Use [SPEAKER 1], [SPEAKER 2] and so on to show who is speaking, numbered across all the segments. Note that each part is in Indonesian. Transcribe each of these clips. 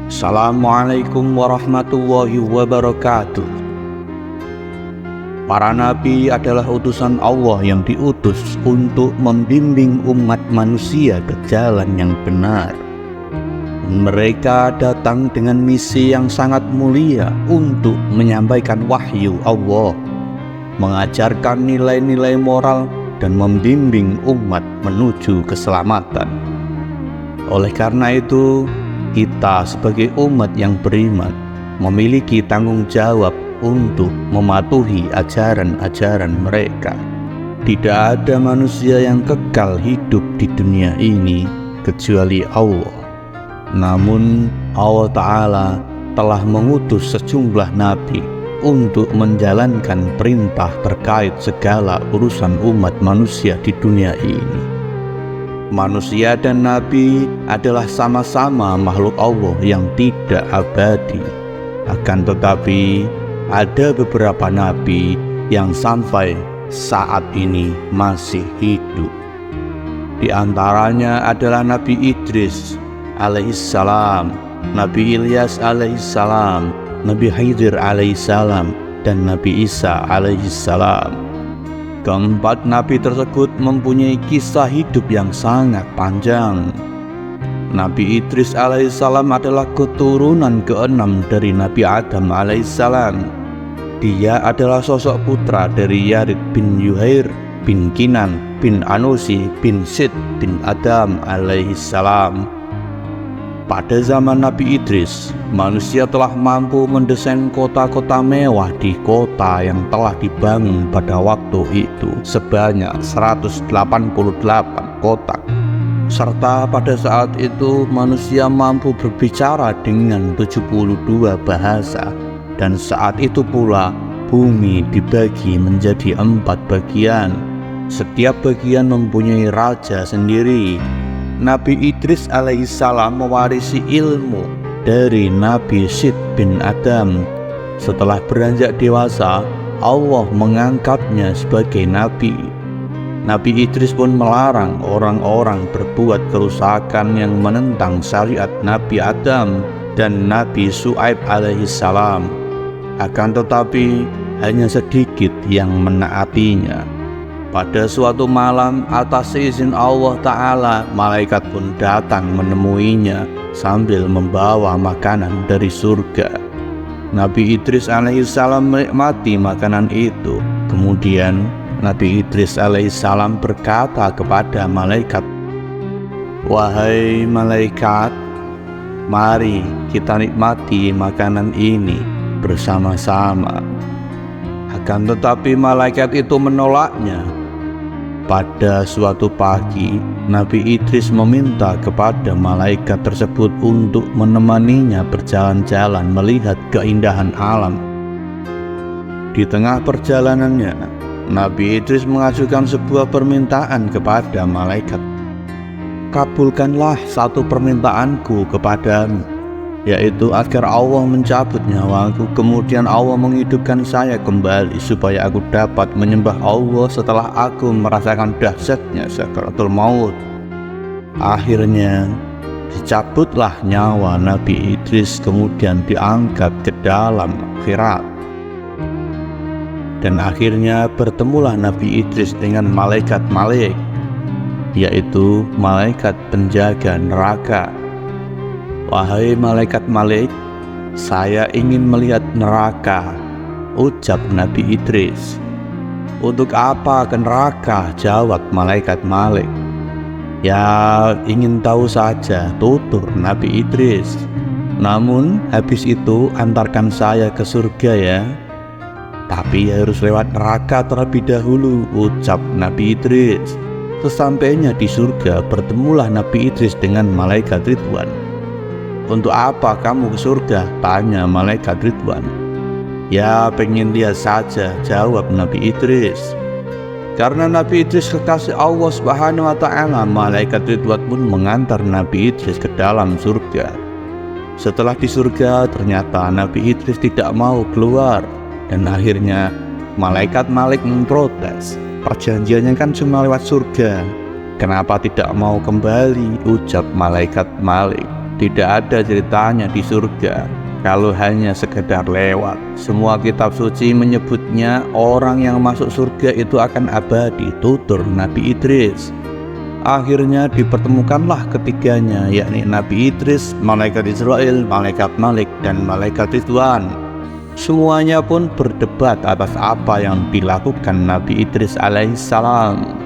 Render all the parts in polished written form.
[SPEAKER 1] Assalamualaikum warahmatullahi wabarakatuh. Para nabi adalah utusan Allah yang diutus untuk membimbing umat manusia ke jalan yang benar. Mereka datang dengan misi yang sangat mulia untuk menyampaikan wahyu Allah, mengajarkan nilai-nilai moral dan membimbing umat menuju keselamatan. Oleh karena itu, kita sebagai umat yang beriman memiliki tanggung jawab untuk mematuhi ajaran-ajaran mereka. Tidak ada manusia yang kekal hidup di dunia ini kecuali Allah. Namun Allah Ta'ala telah mengutus sejumlah nabi untuk menjalankan perintah terkait segala urusan umat manusia di dunia ini. Manusia dan nabi adalah sama-sama makhluk Allah yang tidak abadi. Akan tetapi ada beberapa nabi yang sampai saat ini masih hidup. Di antaranya adalah Nabi Idris alaihissalam, Nabi Ilyas alaihissalam, Nabi Khidir alaihissalam, dan Nabi Isa alaihissalam. Keempat nabi tersebut mempunyai kisah hidup yang sangat panjang. Nabi Idris alaihissalam adalah keturunan keenam dari Nabi Adam alaihissalam. Dia adalah sosok putra dari Yarid bin Yuhair bin Kinan bin Anusi bin Sid bin Adam alaihissalam. Pada zaman Nabi Idris, manusia telah mampu mendesain kota-kota mewah di kota yang telah dibangun pada waktu itu sebanyak 188 kota. Serta pada saat itu manusia mampu berbicara dengan 72 bahasa. Dan saat itu pula bumi dibagi menjadi 4 bagian. Setiap bagian mempunyai raja sendiri. Nabi Idris alaihissalam mewarisi ilmu dari Nabi Sid bin Adam. Setelah beranjak dewasa, Allah mengangkatnya sebagai nabi. Nabi Idris pun melarang orang-orang berbuat kerusakan yang menentang syariat Nabi Adam dan Nabi Syuaib alaihissalam. Akan tetapi hanya sedikit yang menaatinya. Pada suatu malam, atas izin Allah Ta'ala, malaikat pun datang menemuinya sambil membawa makanan dari surga. Nabi Idris alaihissalam menikmati makanan itu. Kemudian Nabi Idris alaihissalam berkata kepada malaikat, "Wahai malaikat, mari kita nikmati makanan ini bersama-sama." Akan tetapi malaikat itu menolaknya. Pada suatu pagi, Nabi Idris meminta kepada malaikat tersebut untuk menemaninya berjalan-jalan melihat keindahan alam. Di tengah perjalanannya, Nabi Idris mengajukan sebuah permintaan kepada malaikat. "Kabulkanlah satu permintaanku kepadamu, yaitu agar Allah mencabut nyawaku, kemudian Allah menghidupkan saya kembali supaya aku dapat menyembah Allah setelah aku merasakan dahsyatnya sakaratul maut." Akhirnya dicabutlah nyawa Nabi Idris, kemudian diangkat ke dalam akhirat. Dan akhirnya bertemulah Nabi Idris dengan malaikat-malaik, yaitu malaikat penjaga neraka. "Wahai malaikat-malaik, saya ingin melihat neraka," ucap Nabi Idris. "Untuk apa ke neraka?" jawab malaikat-malaik. "Ya, ingin tahu saja," tutur Nabi Idris. "Namun habis itu antarkan saya ke surga ya." "Tapi harus lewat neraka terlebih dahulu," ucap Nabi Idris. Sesampainya di surga, bertemulah Nabi Idris dengan malaikat Ridwan. "Untuk apa kamu ke surga?" tanya malaikat Ridwan. "Ya, pengen lihat saja," jawab Nabi Idris. Karena Nabi Idris kekasih Allah Subhanahu wa Ta'ala, malaikat Ridwan pun mengantar Nabi Idris ke dalam surga. Setelah di surga, ternyata Nabi Idris tidak mau keluar, dan akhirnya malaikat Malik memprotes. "Perjanjiannya kan cuma lewat surga, kenapa tidak mau kembali?" ucap malaikat Malik. Tidak ada ceritanya di surga kalau hanya sekedar lewat. Semua kitab suci menyebutnya orang yang masuk surga itu akan abadi, tutur Nabi Idris. Akhirnya dipertemukanlah ketiganya, yakni Nabi Idris, malaikat Israel, malaikat Malik, dan malaikat Ridwan. Semuanya pun berdebat atas apa yang dilakukan Nabi Idris alaihissalam.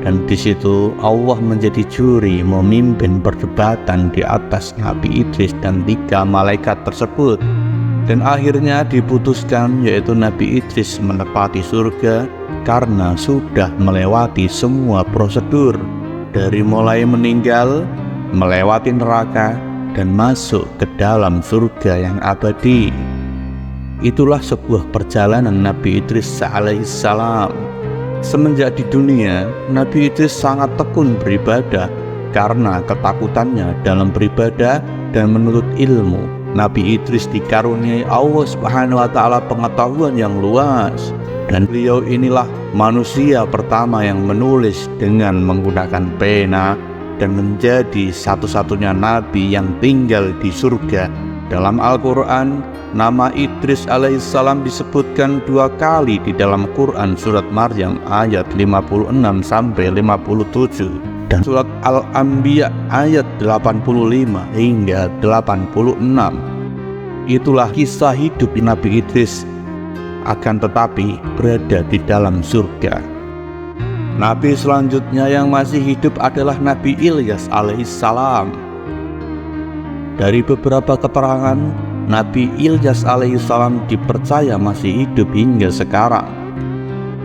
[SPEAKER 1] Dan di situ Allah menjadi juri memimpin perdebatan di atas Nabi Idris dan 3 malaikat tersebut. Dan akhirnya diputuskan yaitu Nabi Idris menepati surga karena sudah melewati semua prosedur, dari mulai meninggal, melewati neraka, dan masuk ke dalam surga yang abadi. Itulah sebuah perjalanan Nabi Idris alaihissalam. Semenjak di dunia, Nabi Idris sangat tekun beribadah karena ketakutannya dalam beribadah dan menuntut ilmu. Nabi Idris dikaruniai Allah Subhanahu wa Ta'ala pengetahuan yang luas, dan beliau inilah manusia pertama yang menulis dengan menggunakan pena dan menjadi satu-satunya nabi yang tinggal di surga. Dalam Al-Quran, nama Idris alaihissalam disebutkan 2 kali di dalam Quran, surat Maryam ayat 56-57 dan surat Al-Anbiya ayat 85 hingga 86. Itulah kisah hidup Nabi Idris, akan tetapi berada di dalam surga. Nabi selanjutnya yang masih hidup adalah Nabi Ilyas alaihissalam. Dari beberapa keterangan, Nabi Ilyas alaihissalam dipercaya masih hidup hingga sekarang.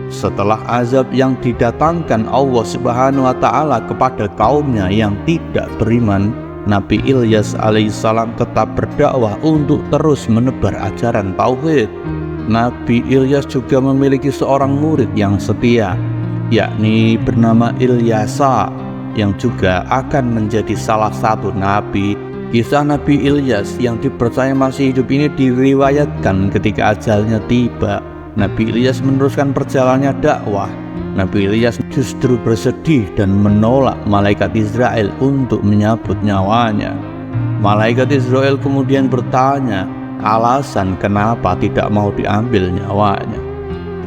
[SPEAKER 1] Setelah azab yang didatangkan Allah Subhanahu wa Ta'ala kepada kaumnya yang tidak beriman, Nabi Ilyas alaihissalam tetap berdakwah untuk terus menebar ajaran tauhid. Nabi Ilyas juga memiliki seorang murid yang setia, yakni bernama Ilyasa, yang juga akan menjadi salah satu nabi. Kisah Nabi Ilyas yang dipercaya masih hidup ini diriwayatkan ketika ajalnya tiba. Nabi Ilyas meneruskan perjalanannya dakwah. Nabi Ilyas justru bersedih dan menolak malaikat Israel untuk menyabut nyawanya. Malaikat Israel kemudian bertanya alasan kenapa tidak mau diambil nyawanya.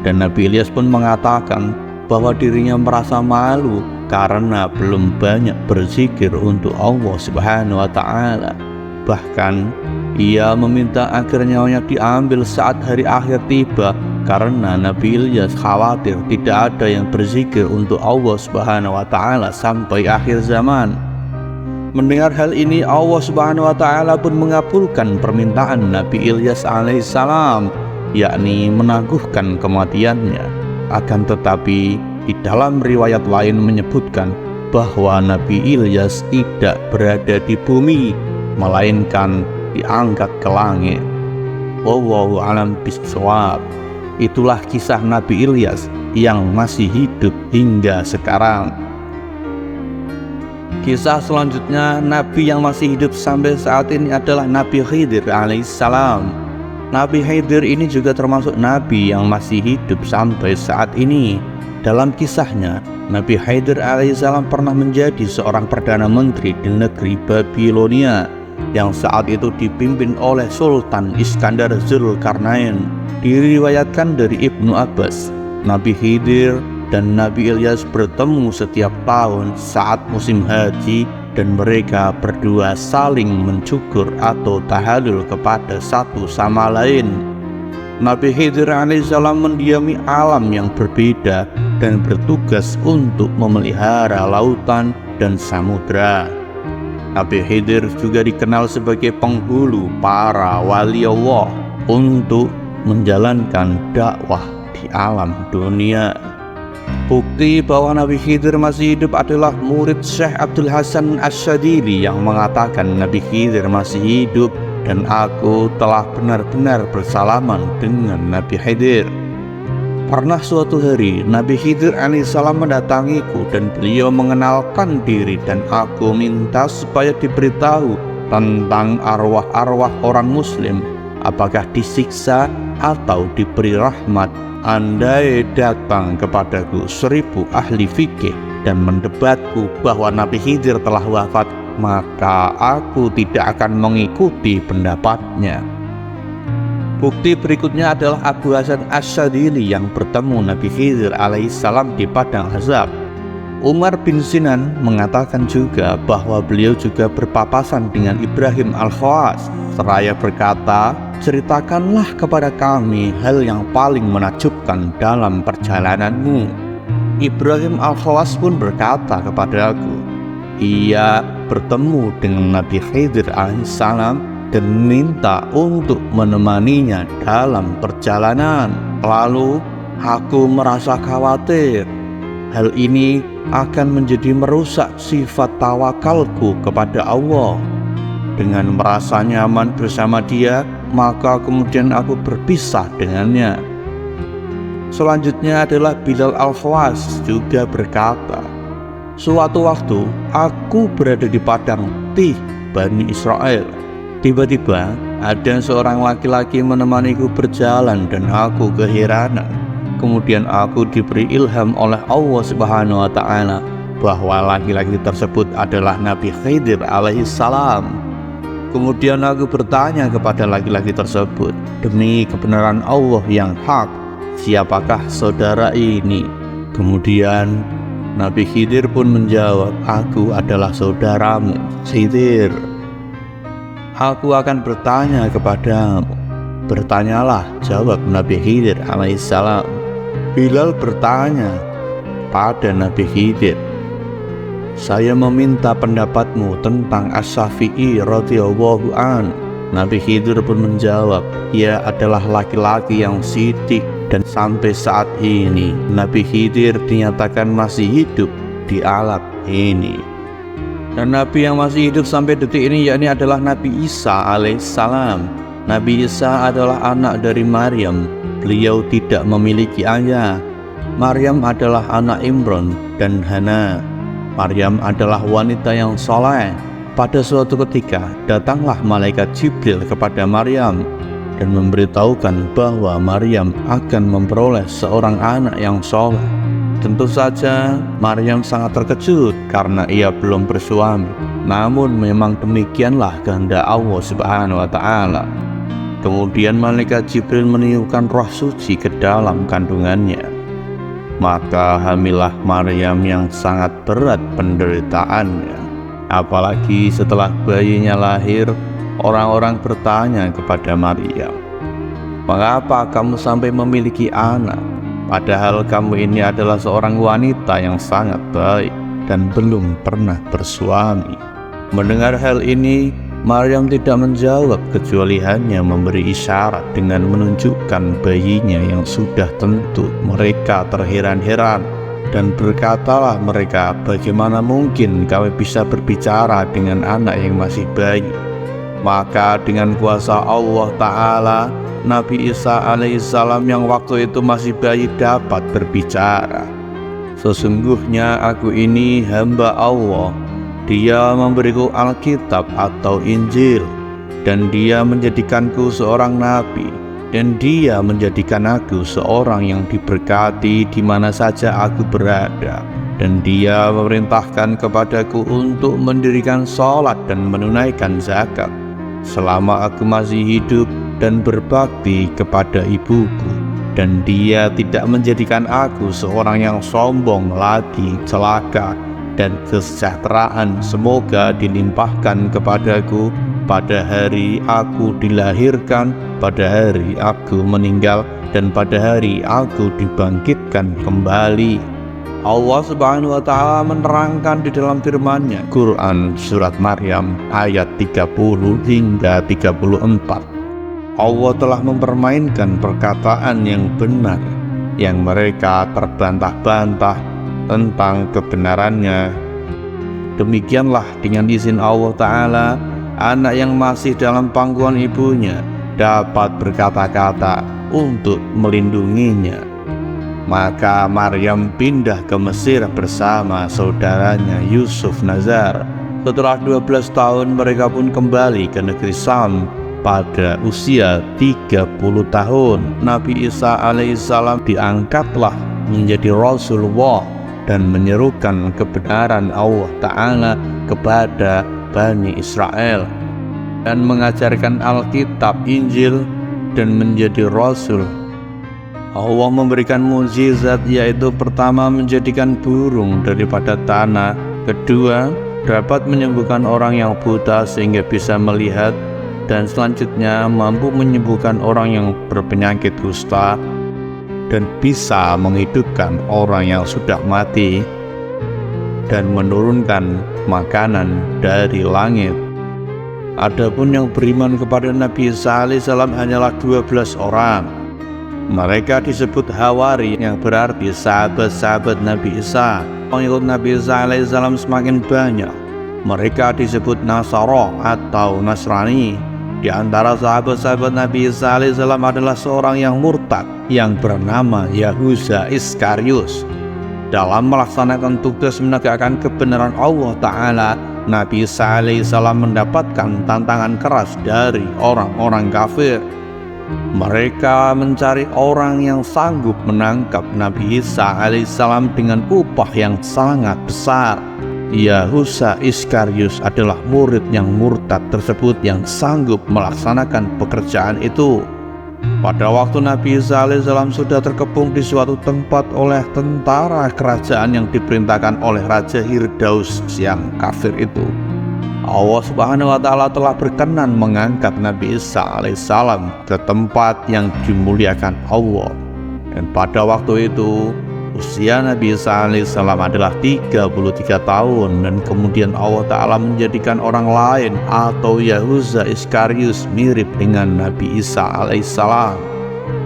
[SPEAKER 1] Dan Nabi Ilyas pun mengatakan bahwa dirinya merasa malu karena belum banyak berzikir untuk Allah Subhanahu wa Ta'ala. Bahkan ia meminta agar nyawanya diambil saat hari akhir tiba karena Nabi Ilyas khawatir tidak ada yang berzikir untuk Allah Subhanahu wa Ta'ala sampai akhir zaman. Mendengar hal ini, Allah Subhanahu wa Ta'ala pun mengabulkan permintaan Nabi Ilyas alaihissalam, yakni menangguhkan kematiannya. Akan tetapi di dalam riwayat lain menyebutkan bahwa Nabi Ilyas tidak berada di bumi, melainkan diangkat ke langit. Wallahu a'lam bishawab. Itulah kisah Nabi Ilyas yang masih hidup hingga sekarang. Kisah selanjutnya Nabi yang masih hidup sampai saat ini adalah Nabi Khidir alaihissalam. Nabi Khidir ini juga termasuk Nabi yang masih hidup sampai saat ini. Dalam kisahnya, Nabi Khidir alaihissalam pernah menjadi seorang perdana menteri di negeri Babilonia yang saat itu dipimpin oleh Sultan Iskandar Zulkarnain. Diriwayatkan dari Ibnu Abbas, Nabi Khidir dan Nabi Ilyas bertemu setiap tahun saat musim haji dan mereka berdua saling mencukur atau tahalul kepada satu sama lain. Nabi Khidir alaihissalam mendiami alam yang berbeda dan bertugas untuk memelihara lautan dan samudra. Nabi Khidir juga dikenal sebagai penghulu para wali Allah untuk menjalankan dakwah di alam dunia. Bukti bahwa Nabi Khidir masih hidup adalah murid Syekh Abdul Hasan Asyadili yang mengatakan Nabi Khidir masih hidup dan aku telah benar-benar bersalaman dengan Nabi Khidir. Pernah suatu hari Nabi Khidir alaihissalam mendatangiku dan beliau mengenalkan diri dan aku minta supaya diberitahu tentang arwah-arwah orang muslim, apakah disiksa atau diberi rahmat. Andai datang kepadaku 1000 ahli fikih dan mendebatku bahwa Nabi Khidir telah wafat, maka aku tidak akan mengikuti pendapatnya. Bukti berikutnya adalah Abu Hasan Asyadili yang bertemu Nabi Khidir alaihissalam di Padang Ahzab. Umar bin Sinan mengatakan juga bahwa beliau juga berpapasan dengan Ibrahim Al-Khawas seraya berkata, "Ceritakanlah kepada kami hal yang paling menakjubkan dalam perjalananmu." Ibrahim Al-Khawas pun berkata kepadaku, ia bertemu dengan Nabi Khidir alaihissalam dan minta untuk menemaninya dalam perjalanan. Lalu aku merasa khawatir hal ini akan menjadi merusak sifat tawakalku kepada Allah. Dengan merasa nyaman bersama dia, maka kemudian aku berpisah dengannya. Selanjutnya adalah Bilal Al-Khawas juga berkata, "Suatu waktu aku berada di padang Tih Bani Israel. Tiba-tiba ada seorang laki-laki menemaniku berjalan dan aku keheranan. Kemudian aku diberi ilham oleh Allah Subhanahu wa Ta'ala bahwa laki-laki tersebut adalah Nabi Khidir alaihissalam. Kemudian aku bertanya kepada laki-laki tersebut, 'Demi kebenaran Allah yang hak, siapakah saudara ini?' Kemudian Nabi Khidir pun menjawab, 'Aku adalah saudaramu, Khidir. Aku akan bertanya kepadamu.' 'Bertanyalah,' jawab Nabi Khidir alaihissalam. Bilal bertanya pada Nabi Khidir, 'Saya meminta pendapatmu tentang As-Syafi'i radhiyallahu an.' Nabi Khidir pun menjawab, 'Ia adalah laki-laki yang sidik.' Dan sampai saat ini Nabi Khidir dinyatakan masih hidup di alam ini. Dan Nabi yang masih hidup sampai detik ini yakni adalah Nabi Isa alaihissalam. Nabi Isa adalah anak dari Maryam. Beliau tidak memiliki ayah. Maryam adalah anak Imran dan Hana. Maryam adalah wanita yang soleh. Pada suatu ketika datanglah malaikat Jibril kepada Maryam dan memberitahukan bahwa Maryam akan memperoleh seorang anak yang soleh. Tentu saja Maryam sangat terkejut karena ia belum bersuami. Namun memang demikianlah kehendak Allah Subhanahu wa Ta'ala. Kemudian malaikat Jibril meniupkan roh suci ke dalam kandungannya. Maka hamillah Maryam yang sangat berat penderitaannya. Apalagi setelah bayinya lahir, orang-orang bertanya kepada Maryam, "Mengapa kamu sampai memiliki anak? Padahal kamu ini adalah seorang wanita yang sangat baik dan belum pernah bersuami." Mendengar hal ini, Maryam tidak menjawab kecuali hanya memberi isyarat dengan menunjukkan bayinya yang sudah tentu. Mereka terheran-heran dan berkatalah mereka, "Bagaimana mungkin kami bisa berbicara dengan anak yang masih bayi?" Maka dengan kuasa Allah Ta'ala, Nabi Isa alaihissalam yang waktu itu masih bayi dapat berbicara. "Sesungguhnya aku ini hamba Allah. Dia memberiku Alkitab atau Injil, dan Dia menjadikanku seorang nabi, dan Dia menjadikan aku seorang yang diberkati di mana saja aku berada. Dan Dia memerintahkan kepadaku untuk mendirikan sholat dan menunaikan zakat selama aku masih hidup dan berbakti kepada ibuku. Dan Dia tidak menjadikan aku seorang yang sombong lagi, celaka, dan kesejahteraan semoga dilimpahkan kepadaku pada hari aku dilahirkan, pada hari aku meninggal, dan pada hari aku dibangkitkan kembali." Allah Subhanahu wa Ta'ala menerangkan di dalam firman-Nya, Quran Surat Maryam ayat 30 hingga 34. Allah telah mempermainkan perkataan yang benar yang mereka terbantah-bantah tentang kebenarannya. Demikianlah dengan izin Allah Ta'ala, anak yang masih dalam pangkuan ibunya dapat berkata-kata untuk melindunginya. Maka Maryam pindah ke Mesir bersama saudaranya Yusuf Nazar. Setelah 12 tahun mereka pun kembali ke negeri Sam pada usia 30 tahun. Nabi Isa alaihissalam diangkatlah menjadi Rasulullah dan menyerukan kebenaran Allah Ta'ala kepada Bani Israel dan mengajarkan Alkitab, Injil, dan menjadi Rasul. Allah memberikan mukjizat, yaitu pertama menjadikan burung daripada tanah, kedua dapat menyembuhkan orang yang buta sehingga bisa melihat, dan selanjutnya mampu menyembuhkan orang yang berpenyakit kusta dan bisa menghidupkan orang yang sudah mati dan menurunkan makanan dari langit. Adapun yang beriman kepada Nabi Isa alaihissalam hanyalah 12 orang. Mereka disebut Hawari, yang berarti sahabat-sahabat Nabi Isa. Pengikut Nabi Isa alaihissalam semakin banyak. Mereka disebut Nasara atau Nasrani. Di antara sahabat-sahabat Nabi Isa alaihissalam adalah seorang yang murtad yang bernama Yahuza Iskarius. Dalam melaksanakan tugas menegakkan kebenaran Allah Ta'ala, Nabi Isa alaihissalam mendapatkan tantangan keras dari orang-orang kafir. Mereka mencari orang yang sanggup menangkap Nabi Isa alaihissalam dengan upah yang sangat besar. Yahuza Iskarius adalah murid yang murtad tersebut yang sanggup melaksanakan pekerjaan itu. Pada waktu Nabi Isa alaihissalam sudah terkepung di suatu tempat oleh tentara kerajaan yang diperintahkan oleh Raja Hirdaus yang kafir itu, Allah Subhanahu wa Ta'ala telah berkenan mengangkat Nabi Isa alaihissalam ke tempat yang dimuliakan Allah. Dan pada waktu itu usia Nabi Isa alaihissalam adalah 33 tahun, dan kemudian Allah Ta'ala menjadikan orang lain atau Yahuza Iskarius mirip dengan Nabi Isa alaihissalam.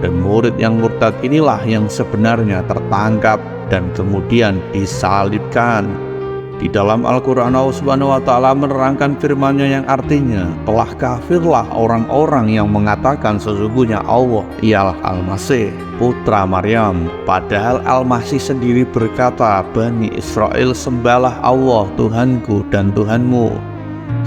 [SPEAKER 1] Dan murid yang murtad inilah yang sebenarnya tertangkap dan kemudian disalibkan. Di dalam Al-Quran Allah Subhanahu wa Ta'ala menerangkan firman-Nya yang artinya, telah kafirlah orang-orang yang mengatakan sesungguhnya Allah ialah Al-Masih, putra Maryam. Padahal Al-Masih sendiri berkata, Bani Israel, sembahlah Allah Tuhanku dan Tuhanmu.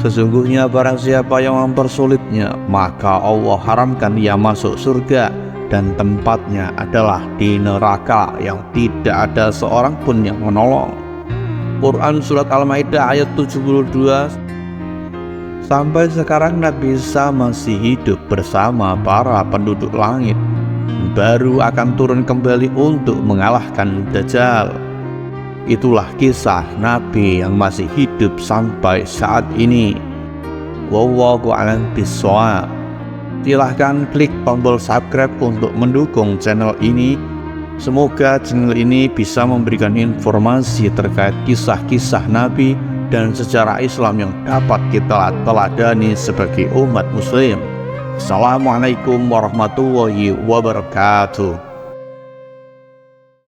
[SPEAKER 1] Sesungguhnya barang siapa yang mempersulitnya, maka Allah haramkan ia masuk surga, dan tempatnya adalah di neraka yang tidak ada seorang pun yang menolong. Quran Surat Al-Ma'idah ayat 72. Sampai sekarang Nabi Isa masih hidup bersama para penduduk langit, baru akan turun kembali untuk mengalahkan Dajjal. Itulah kisah Nabi yang masih hidup sampai saat ini. Wallahu a'lam bishawab. Silahkan klik tombol subscribe untuk mendukung channel ini. Semoga channel ini bisa memberikan informasi terkait kisah-kisah Nabi dan sejarah Islam yang dapat kita teladani sebagai umat muslim. Assalamualaikum warahmatullahi wabarakatuh.